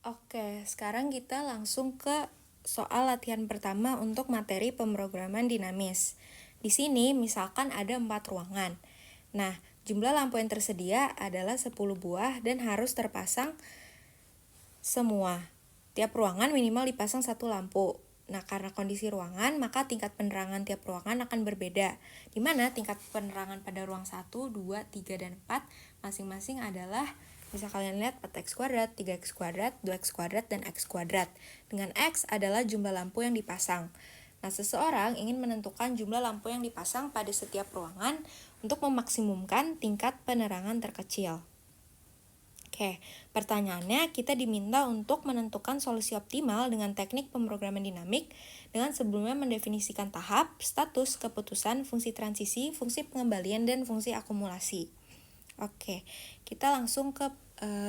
Oke, sekarang kita langsung ke soal latihan pertama untuk materi pemrograman dinamis. Di sini misalkan ada 4 ruangan. Nah, jumlah lampu yang tersedia adalah 10 buah dan harus terpasang semua. Tiap ruangan minimal dipasang satu lampu. Nah, karena kondisi ruangan, maka tingkat penerangan tiap ruangan akan berbeda. Di mana tingkat penerangan pada ruang 1, 2, 3, dan 4 masing-masing adalah, bisa kalian lihat, 4x kuadrat, 3x kuadrat, 2x kuadrat, dan x kuadrat. Dengan x adalah jumlah lampu yang dipasang. Nah, seseorang ingin menentukan jumlah lampu yang dipasang pada setiap ruangan untuk memaksimumkan tingkat penerangan terkecil. Oke, pertanyaannya kita diminta untuk menentukan solusi optimal dengan teknik pemrograman dinamik dengan sebelumnya mendefinisikan tahap, status, keputusan, fungsi transisi, fungsi pengembalian, dan fungsi akumulasi. Oke, kita langsung ke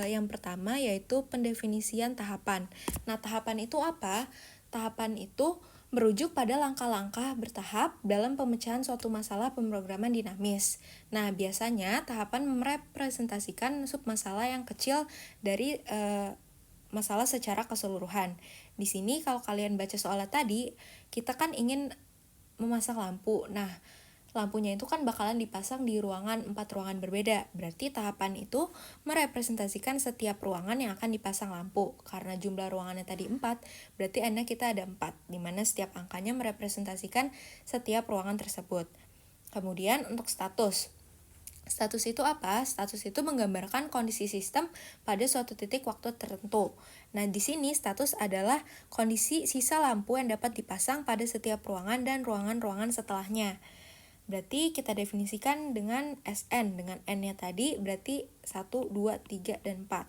yang pertama, yaitu pendefinisian tahapan. Nah, tahapan itu apa? Tahapan itu merujuk pada langkah-langkah bertahap dalam pemecahan suatu masalah pemrograman dinamis. Nah, biasanya tahapan merepresentasikan submasalah yang kecil dari masalah secara keseluruhan. Di sini kalau kalian baca soalnya tadi, kita kan ingin memasang lampu. Nah, lampunya itu kan bakalan dipasang di 4 ruangan berbeda. Berarti tahapan itu merepresentasikan setiap ruangan yang akan dipasang lampu. Karena jumlah ruangannya tadi 4, berarti N-nya kita ada 4, di mana setiap angkanya merepresentasikan setiap ruangan tersebut. Kemudian untuk status. Status itu apa? Status itu menggambarkan kondisi sistem pada suatu titik waktu tertentu. Nah, di sini status adalah kondisi sisa lampu yang dapat dipasang pada setiap ruangan dan ruangan-ruangan setelahnya. Berarti kita definisikan dengan SN, dengan N-nya tadi berarti 1, 2, 3, dan 4.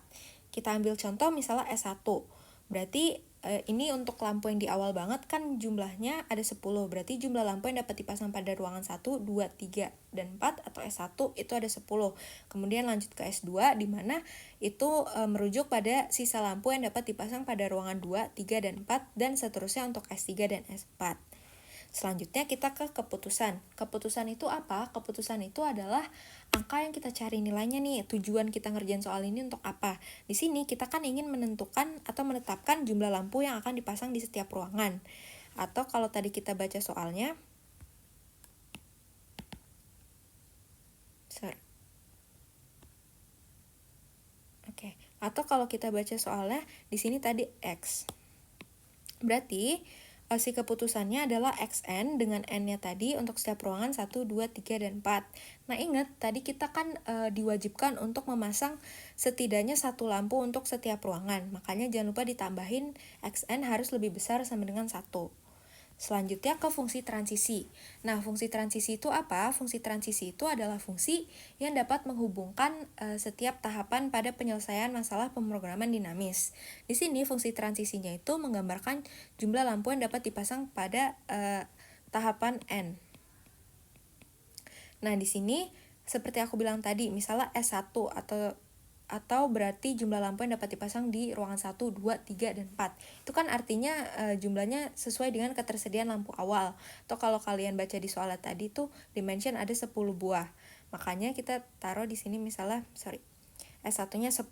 Kita ambil contoh misalnya S1. Berarti ini untuk lampu yang di awal banget kan jumlahnya ada 10. Berarti jumlah lampu yang dapat dipasang pada ruangan 1, 2, 3, dan 4 atau S1 itu ada 10. Kemudian lanjut ke S2 di mana itu merujuk pada sisa lampu yang dapat dipasang pada ruangan 2, 3, dan 4 dan seterusnya untuk S3 dan S4. Selanjutnya kita ke keputusan. Keputusan itu apa? Keputusan itu adalah angka yang kita cari nilainya nih. Tujuan kita ngerjain soal ini untuk apa? Di sini kita kan ingin menentukan atau menetapkan jumlah lampu yang akan dipasang di setiap ruangan. Atau kalau tadi kita baca soalnya, Atau kalau kita baca soalnya di sini tadi X. Berarti si keputusannya adalah XN dengan N-nya tadi untuk setiap ruangan 1, 2, 3, dan 4. Nah, ingat tadi kita kan diwajibkan untuk memasang setidaknya satu lampu untuk setiap ruangan. Makanya jangan lupa ditambahin XN harus lebih besar sama dengan 1. Selanjutnya ke fungsi transisi. Nah, fungsi transisi itu apa? Fungsi transisi itu adalah fungsi yang dapat menghubungkan setiap tahapan pada penyelesaian masalah pemrograman dinamis. Di sini fungsi transisinya itu menggambarkan jumlah lampu yang dapat dipasang pada tahapan N. Nah, di sini seperti aku bilang tadi, misalnya S1 atau berarti jumlah lampu yang dapat dipasang di ruangan 1, 2, 3, dan 4. Itu kan artinya jumlahnya sesuai dengan ketersediaan lampu awal. Atau kalau kalian baca di soal tadi tuh dimension ada 10 buah. Makanya kita taruh di sini misalnya, S1-nya 10.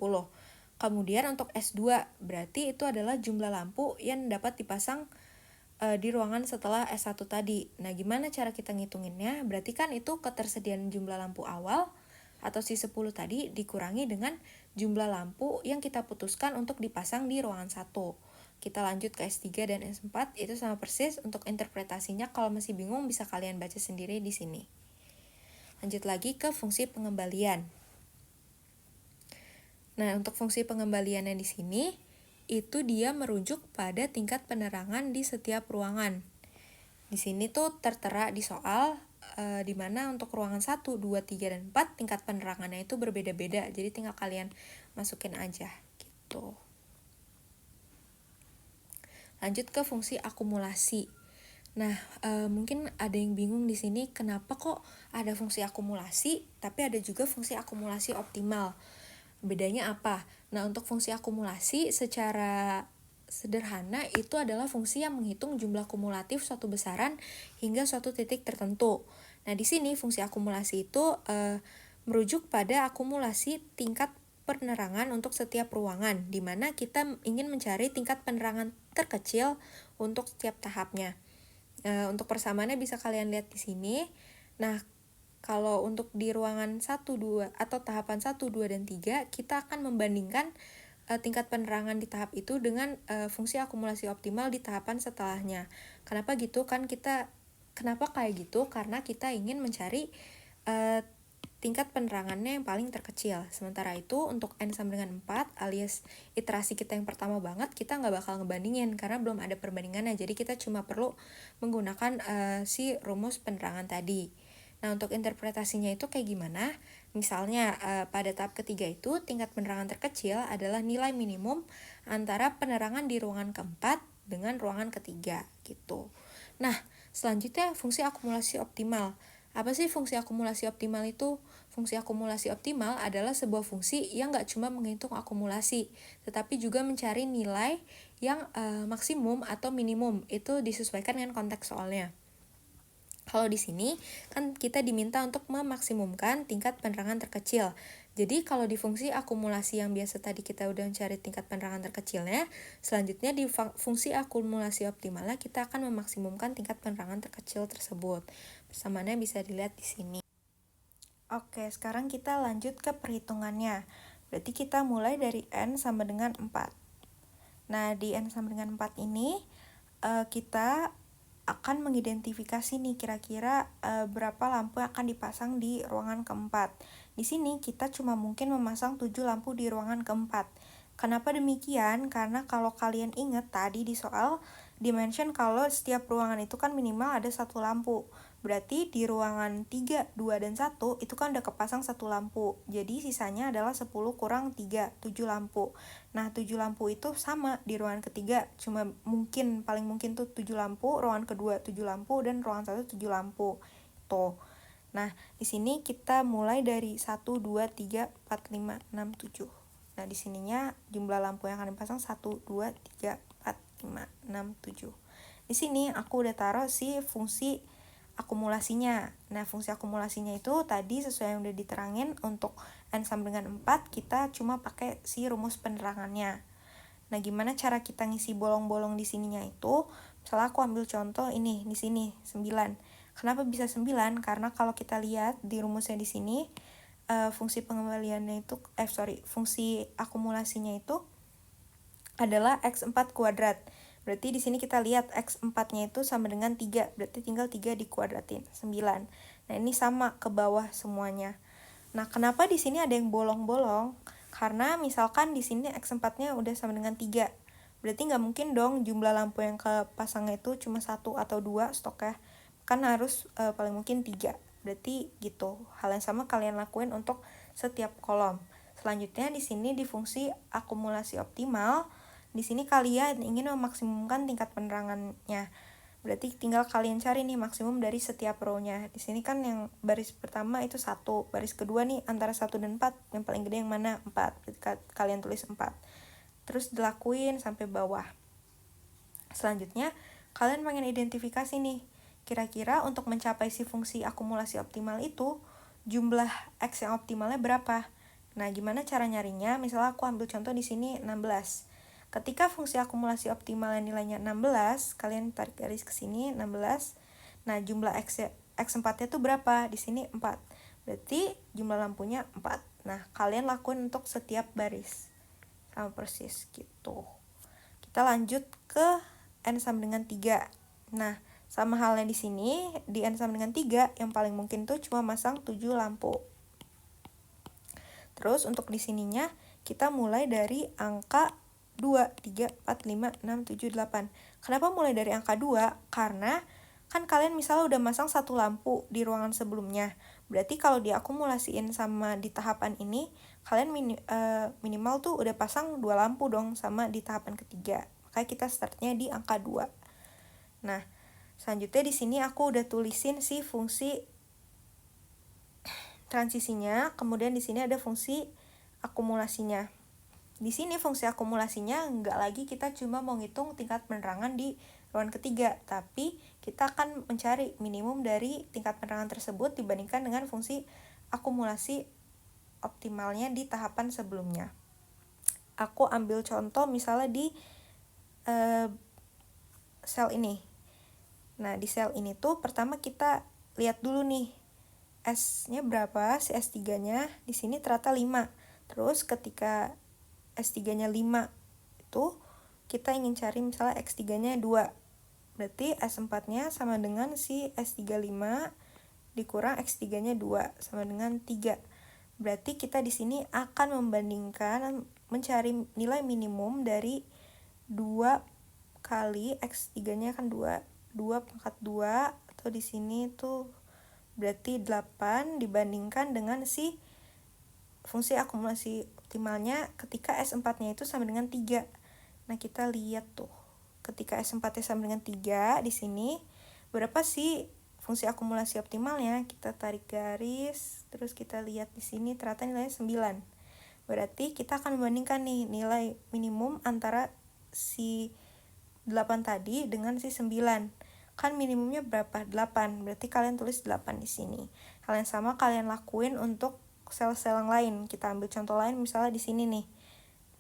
Kemudian untuk S2 berarti itu adalah jumlah lampu yang dapat dipasang di ruangan setelah S1 tadi. Nah, gimana cara kita ngitunginnya? Berarti kan itu ketersediaan jumlah lampu awal atau si 10 tadi dikurangi dengan jumlah lampu yang kita putuskan untuk dipasang di ruangan 1. Kita lanjut ke S3 dan S4, itu sama persis. Untuk interpretasinya kalau masih bingung bisa kalian baca sendiri di sini. Lanjut lagi ke fungsi pengembalian. Nah, untuk fungsi pengembaliannya di sini itu dia merujuk pada tingkat penerangan di setiap ruangan. Di sini tuh tertera di soal di mana untuk ruangan 1, 2, 3, dan 4 tingkat penerangannya itu berbeda-beda. Jadi tinggal kalian masukin aja gitu. Lanjut ke fungsi akumulasi. Nah, mungkin ada yang bingung di sini kenapa kok ada fungsi akumulasi tapi ada juga fungsi akumulasi optimal. Bedanya apa? Nah, untuk fungsi akumulasi secara sederhana itu adalah fungsi yang menghitung jumlah kumulatif suatu besaran hingga suatu titik tertentu. Nah, di sini fungsi akumulasi itu merujuk pada akumulasi tingkat penerangan untuk setiap ruangan, di mana kita ingin mencari tingkat penerangan terkecil untuk setiap tahapnya. Untuk persamaannya bisa kalian lihat di sini. Nah, kalau untuk di ruangan 1, 2 atau tahapan 1, 2, dan 3, kita akan membandingkan tingkat penerangan di tahap itu dengan fungsi akumulasi optimal di tahapan setelahnya. Kenapa gitu? Kenapa kayak gitu? Karena kita ingin mencari tingkat penerangannya yang paling terkecil. Sementara itu untuk N sama dengan 4 alias iterasi kita yang pertama banget, kita nggak bakal ngebandingin karena belum ada perbandingannya. Jadi kita cuma perlu menggunakan si rumus penerangan tadi. Nah, untuk interpretasinya itu kayak gimana? Misalnya pada tahap ketiga itu tingkat penerangan terkecil adalah nilai minimum antara penerangan di ruangan keempat dengan ruangan ketiga gitu. Nah, selanjutnya fungsi akumulasi optimal. Apa sih fungsi akumulasi optimal itu? Fungsi akumulasi optimal adalah sebuah fungsi yang nggak cuma menghitung akumulasi, tetapi juga mencari nilai yang maksimum atau minimum. Itu disesuaikan dengan konteks soalnya. Kalau di sini kan kita diminta untuk memaksimumkan tingkat penerangan terkecil. Jadi kalau di fungsi akumulasi yang biasa tadi kita udah mencari tingkat penerangan terkecilnya, selanjutnya di fungsi akumulasi optimalnya kita akan memaksimumkan tingkat penerangan terkecil tersebut. Persamaannya bisa dilihat di sini. Oke, sekarang kita lanjut ke perhitungannya. Berarti kita mulai dari N sama dengan 4. Nah, di N sama dengan 4 ini kita akan mengidentifikasi nih kira-kira berapa lampu yang akan dipasang di ruangan keempat. Di sini kita cuma mungkin memasang 7 lampu di ruangan keempat. Kenapa demikian? Karena kalau kalian ingat tadi di soal dimension kalau setiap ruangan itu kan minimal ada 1 lampu. Berarti di ruangan 3, 2, dan 1 itu kan udah kepasang 1 lampu. Jadi sisanya adalah 10 kurang 3, 7 lampu. Nah, 7 lampu itu sama di ruangan ketiga, cuma paling mungkin tuh 7 lampu, ruangan kedua 7 lampu, dan ruangan 1 7 lampu. Tuh. Nah, di sini kita mulai dari 1, 2, 3, 4, 5, 6, 7. Nah, di sininya jumlah lampu yang akan dipasang 1, 2, 3, 4, 5, 6, 7. Di sini aku udah taruh si fungsi akumulasinya. Nah, fungsi akumulasinya itu tadi sesuai yang udah diterangin, untuk N sama dengan 4 kita cuma pakai si rumus penerangannya. Nah, gimana cara kita ngisi bolong-bolong di sininya itu? Misalnya aku ambil contoh ini di sini 9. Kenapa bisa 9? Karena kalau kita lihat di rumusnya di sini fungsi pengembaliannya itu fungsi akumulasinya itu adalah X4 kuadrat. Berarti di sini kita lihat X4-nya itu sama dengan 3, berarti tinggal 3 dikuadratin, 9. Nah, ini sama ke bawah semuanya. Nah, kenapa di sini ada yang bolong-bolong? Karena misalkan di sini X4-nya udah sama dengan 3. Berarti nggak mungkin dong jumlah lampu yang kepasangnya itu cuma 1 atau 2 stoknya. Kan harus paling mungkin 3. Berarti gitu. Hal yang sama kalian lakuin untuk setiap kolom. Selanjutnya di sini di fungsi akumulasi optimal, di sini kalian ingin memaksimumkan tingkat penerangannya. Berarti tinggal kalian cari nih maksimum dari setiap row-nya. Di sini kan yang baris pertama itu 1, baris kedua nih antara 1 dan 4, yang paling gede yang mana? 4. Berarti kalian tulis 4. Terus dilakuin sampai bawah. Selanjutnya, kalian pengen identifikasi nih, kira-kira untuk mencapai si fungsi akumulasi optimal itu, jumlah X yang optimalnya berapa? Nah, gimana cara nyarinya? Misalnya aku ambil contoh di sini 16. Ketika fungsi akumulasi optimal yang nilainya 16, kalian tarik garis ke sini 16. Nah, jumlah X4-nya itu berapa? Di sini 4. Berarti jumlah lampunya 4. Nah, kalian lakuin untuk setiap baris. Sama persis gitu. Kita lanjut ke N sama dengan 3. Nah, sama halnya di sini, di N sama dengan 3, yang paling mungkin tuh cuma masang 7 lampu. Terus untuk di sininya, kita mulai dari angka 2, 3, 4, 5, 6, 7, 8. Kenapa mulai dari angka 2? Karena kan kalian misalnya udah masang 1 lampu di ruangan sebelumnya. Berarti kalau diakumulasiin sama di tahapan ini, kalian minimal tuh udah pasang 2 lampu dong sama di tahapan ketiga. Makanya kita startnya di angka 2. Nah, selanjutnya di sini aku udah tulisin si fungsi transisinya, kemudian di sini ada fungsi akumulasinya. Di sini fungsi akumulasinya nggak lagi kita cuma mau ngitung tingkat penerangan di ruangan ketiga, tapi kita akan mencari minimum dari tingkat penerangan tersebut dibandingkan dengan fungsi akumulasi optimalnya di tahapan sebelumnya. Aku ambil contoh misalnya di sel ini. Nah, di sel ini tuh pertama kita lihat dulu nih, S-nya berapa, si S3-nya di sini ternyata 5. Terus ketika S3-nya 5 itu kita ingin cari misalnya X3-nya 2. Berarti S4-nya sama dengan si S3 5 dikurang X3-nya 2 sama dengan 3. Berarti kita di sini akan membandingkan mencari nilai minimum dari 2 kali X3-nya kan 2 pangkat 2 atau di sini tuh berarti 8 dibandingkan dengan si fungsi akumulasi optimalnya ketika S4-nya itu sama dengan 3. Nah, kita lihat tuh. Ketika S4-nya sama dengan 3 di sini, berapa sih fungsi akumulasi optimalnya? Kita tarik garis, terus kita lihat di sini ternyata nilainya 9. Berarti kita akan membandingkan nih nilai minimum antara si 8 tadi dengan si 9. Kan minimumnya berapa? 8. Berarti kalian tulis 8 di sini. Hal yang sama kalian lakuin untuk sel-sel yang lain. Kita ambil contoh lain misalnya di sini nih.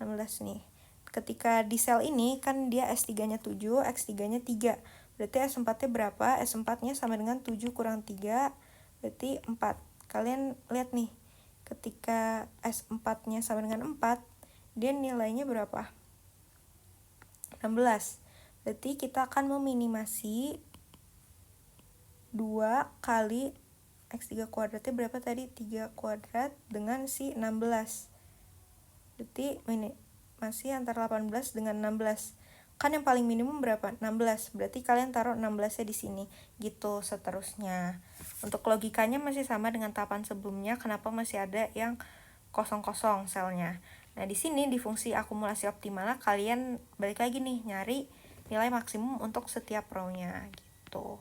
16 nih. Ketika di sel ini kan dia S3-nya 7, X3-nya 3. Berarti S4-nya berapa? S4-nya sama dengan 7 kurang 3, berarti 4. Kalian lihat nih, ketika S4-nya sama dengan 4, dia nilainya berapa? 16. Berarti kita akan meminimasi 2 kali X3 kuadratnya berapa tadi? 3 kuadrat dengan si 16. Berarti masih antara 18 dengan 16. Kan yang paling minimum berapa? 16. Berarti kalian taruh 16-nya di sini. Gitu seterusnya. Untuk logikanya masih sama dengan tahapan sebelumnya. Kenapa masih ada yang kosong-kosong selnya? Nah, di sini di fungsi akumulasi optimalnya kalian balik lagi nih nyari nilai maksimum untuk setiap row-nya gitu.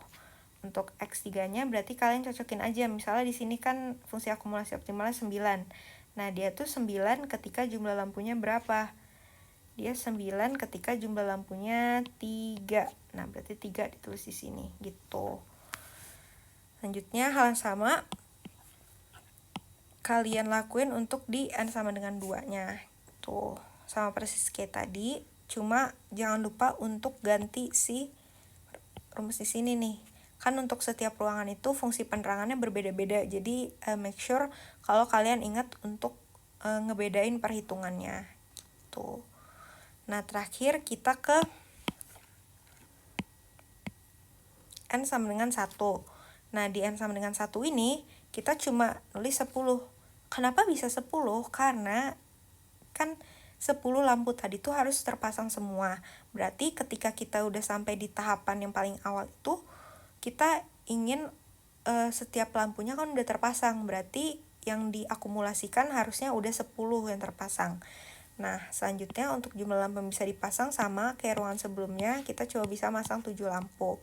Untuk X3-nya berarti kalian cocokin aja. Misalnya di sini kan fungsi akumulasi optimalnya 9. Nah, dia tuh 9 ketika jumlah lampunya berapa? Dia 9 ketika jumlah lampunya 3. Nah, berarti 3 ditulis di sini gitu. Selanjutnya hal yang sama kalian lakuin untuk di N sama dengan 2-nya. Tuh, sama persis kayak tadi, cuma jangan lupa untuk ganti si rumus di sini nih. Kan untuk setiap ruangan itu fungsi penerangannya berbeda-beda. Jadi make sure kalau kalian ingat untuk ngebedain perhitungannya. Tuh. Nah, terakhir kita ke N sama dengan 1. Nah, di N sama dengan 1 ini, kita cuma nulis 10. Kenapa bisa 10? Karena kan 10 lampu tadi tuh harus terpasang semua. Berarti ketika kita udah sampai di tahapan yang paling awal itu, kita ingin setiap lampunya kan udah terpasang. Berarti yang diakumulasikan harusnya udah 10 yang terpasang. Nah, selanjutnya untuk jumlah lampu yang bisa dipasang sama kayak ruangan sebelumnya, kita coba bisa masang 7 lampu.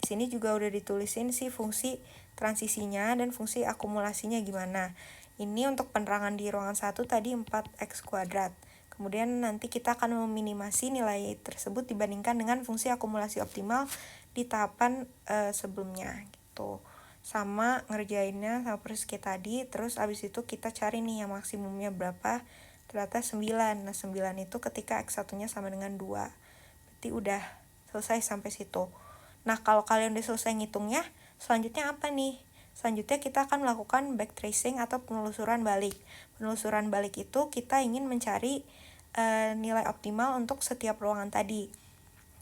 Di sini juga udah ditulisin sih fungsi transisinya dan fungsi akumulasinya gimana. Ini untuk penerangan di ruangan 1 tadi 4x kuadrat. Kemudian nanti kita akan meminimasi nilai tersebut dibandingkan dengan fungsi akumulasi optimal di tahapan sebelumnya gitu. Sama ngerjainnya sama persis kayak tadi, terus abis itu kita cari nih yang maksimumnya berapa. Ternyata 9. Nah, 9 itu ketika X1-nya sama dengan 2. Berarti udah selesai sampai situ. Nah, kalau kalian udah selesai ngitungnya, selanjutnya apa nih? Selanjutnya kita akan melakukan backtracing atau penelusuran balik. Penelusuran balik itu kita ingin mencari nilai optimal untuk setiap ruangan tadi.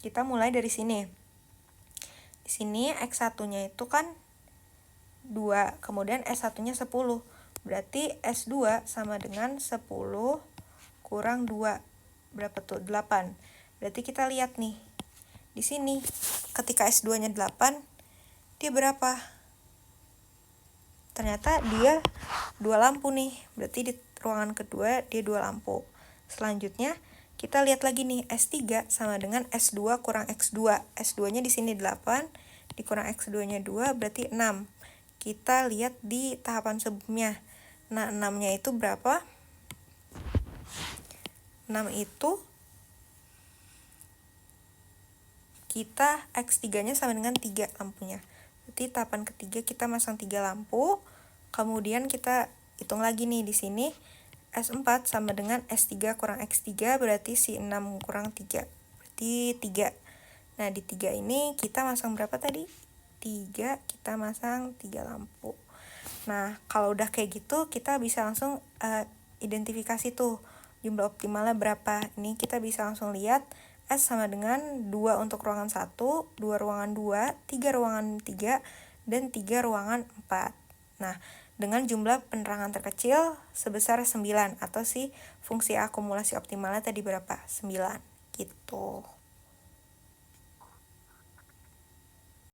Kita mulai dari sini. Di sini X1-nya itu kan 2, kemudian S1-nya 10. Berarti S2 sama dengan 10 kurang 2. Berapa tuh? 8. Berarti kita lihat nih. Di sini ketika S2-nya 8, dia berapa? Ternyata dia 2 lampu nih. Berarti di ruangan kedua dia 2 lampu. Selanjutnya kita lihat lagi nih, S3 sama dengan S2 kurang X2. S2-nya di sini 8, dikurang X2-nya 2 berarti 6. Kita lihat di tahapan sebelumnya. Nah, 6-nya itu berapa? 6 itu kita X3-nya sama dengan 3 lampunya. Berarti tahapan ketiga kita masang 3 lampu. Kemudian kita hitung lagi nih di sini. S4 sama dengan S3 kurang X3 berarti si 6 kurang 3. Berarti 3. Nah, di 3 ini kita masang berapa tadi? 3, kita masang 3 lampu. Nah, kalau udah kayak gitu, kita bisa langsung identifikasi tuh jumlah optimalnya berapa. Ini kita bisa langsung lihat S sama dengan 2 untuk ruangan 1, 2 ruangan 2, 3 ruangan 3, dan 3 ruangan 4. Nah, dengan jumlah penerangan terkecil sebesar 9 atau si fungsi akumulasi optimalnya tadi berapa? 9 gitu.